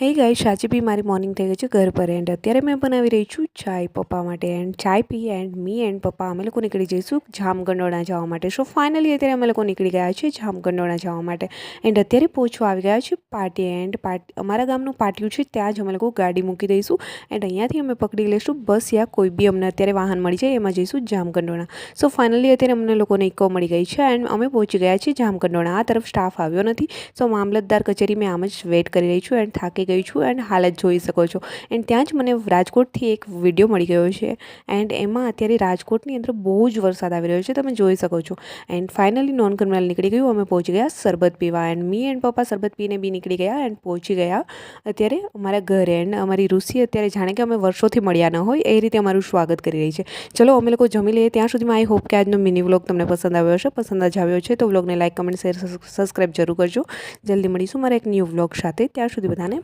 હે ગાઈસ, આજે બી મારી મોર્નિંગ થઈ ગઈ છે ઘર પર એન્ડ અત્યારે મેં બનાવી રહી છું ચાય પપ્પા માટે એન્ડ ચાય પી એન્ડ મી એન્ડ પપ્પા અમે લોકો નીકળી જઈશું જામગંડોળા જવા માટે. સો ફાઇનલી અત્યારે અમે લોકો નીકળી ગયા છીએ જામગંડોળા જવા માટે એન્ડ અત્યારે પહોંચવા આવી ગયા છે પાર્ટી એન્ડ અમારા ગામનું પાટિયું છે ત્યાં જ અમે લોકો ગાડી મૂકી દઈશું એન્ડ અહીંયાથી અમે પકડી લઈશું બસ યા કોઈ બી અમને અત્યારે વાહન મળી જાય એમાં જઈશું જામગંડોળા. સો ફાઇનલી અત્યારે અમને લોકોને ઇકો મળી ગઈ છે એન્ડ અમે પહોંચી ગયા છીએ જામગંડોળા. આ તરફ સ્ટાફ આવ્યો નથી. સો મામલતદાર કચેરી મેં આમ જ વેઇટ કરી રહી છું એન્ડ થાકી ગઈ છું એન્ડ હાલત જોઈ શકો છો. એન્ડ ત્યાં જ મને રાજકોટથી એક વિડીયો મળી ગયો છે એન્ડ એમાં અત્યારે રાજકોટની અંદર બહુ જ વરસાદ આવી રહ્યો છે તમે જોઈ શકો છો. એન્ડ ફાઇનલી નોન ક્રિમિનલ નીકળી ગયું. અમે પહોંચી ગયા શરબત પીવા એન્ડ મી એન્ડ પપ્પા શરબત પીને બી નીકળી ગયા એન્ડ પહોંચી ગયા અત્યારે અમારા ઘરે. એન્ડ અમારી ઋષિ અત્યારે જાણે કે અમે વર્ષોથી મળ્યા ન હોય એ રીતે અમારું સ્વાગત કરી રહી છે. ચલો અમે લોકો જમી લઈએ. ત્યાં સુધીમાં આઈ હોપ કે આજનો મિની વ્લોગ તમને પસંદ આવ્યો હશે. પસંદ જ આવ્યો છે તો વ્લોગને લાઈક કમેન્ટ શેર સબસ્ક્રાઈબ જરૂર કરજો. જલ્દી મળીશું મારા એક ન્યૂ વ્લોગ સાથે. ત્યાં સુધી બધાને